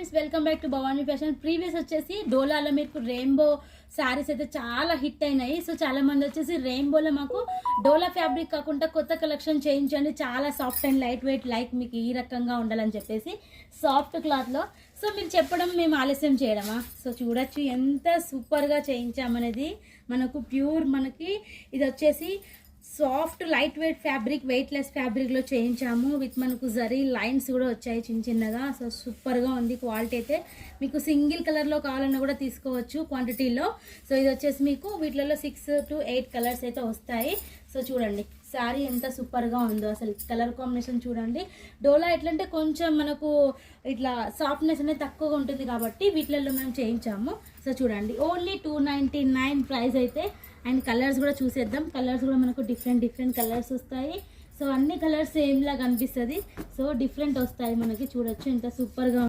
Friends, welcome back to Bhavani fashion. Previous వచ్చేసి డోలాలో మీకు rainbow saris అయితే చాలా హిట్ అయినాయి. సో చాలా మంది వచ్చేసి రెయిన్బోలో మాకు డోలా ఫ్యాబ్రిక్ కాకుండా కొత్త కలెక్షన్ చేయించండి, చాలా soft and light weight, like మీకు ఈ రకంగా ఉండాలని చెప్పేసి సాఫ్ట్ క్లాత్లో. సో మీరు చెప్పడం మేము ఆలస్యం చేయడమా? సో చూడొచ్చు ఎంత సూపర్గా చేయించామనేది. మనకు ప్యూర్, మనకి ఇది వచ్చేసి soft light weight fabric, weightless ఫ్యాబ్రిక్లో చేయించాము. విత్ మనకు జరీ లైన్స్ కూడా వచ్చాయి చిన్న చిన్నగా. సో సూపర్గా ఉంది క్వాలిటీ అయితే. మీకు సింగిల్ కలర్లో కావాలన్నా కూడా తీసుకోవచ్చు క్వాంటిటీలో. సో ఇది వచ్చేసి మీకు వీటిలలో 6 to 8 కలర్స్ అయితే వస్తాయి. సో చూడండి శారీ ఎంత సూపర్గా ఉందో, అసలు కలర్ కాంబినేషన్ చూడండి. డోలా ఎట్లంటే కొంచెం మనకు ఇట్లా సాఫ్ట్నెస్ అనేది తక్కువగా ఉంటుంది కాబట్టి వీటిలలో మేము చేయించాము. సో చూడండి ఓన్లీ 299 ప్రైస్ అయితే. అండ్ కలర్స్ కూడా చూసేద్దాం. కలర్స్ కూడా మనకు డిఫరెంట్ కలర్స్ వస్తాయి. సో అన్ని కలర్స్ సేమ్ లా కనిపిస్తుంది. సో డిఫరెంట్ వస్తాయి మనకి. చూడొచ్చు ఎంత సూపర్గా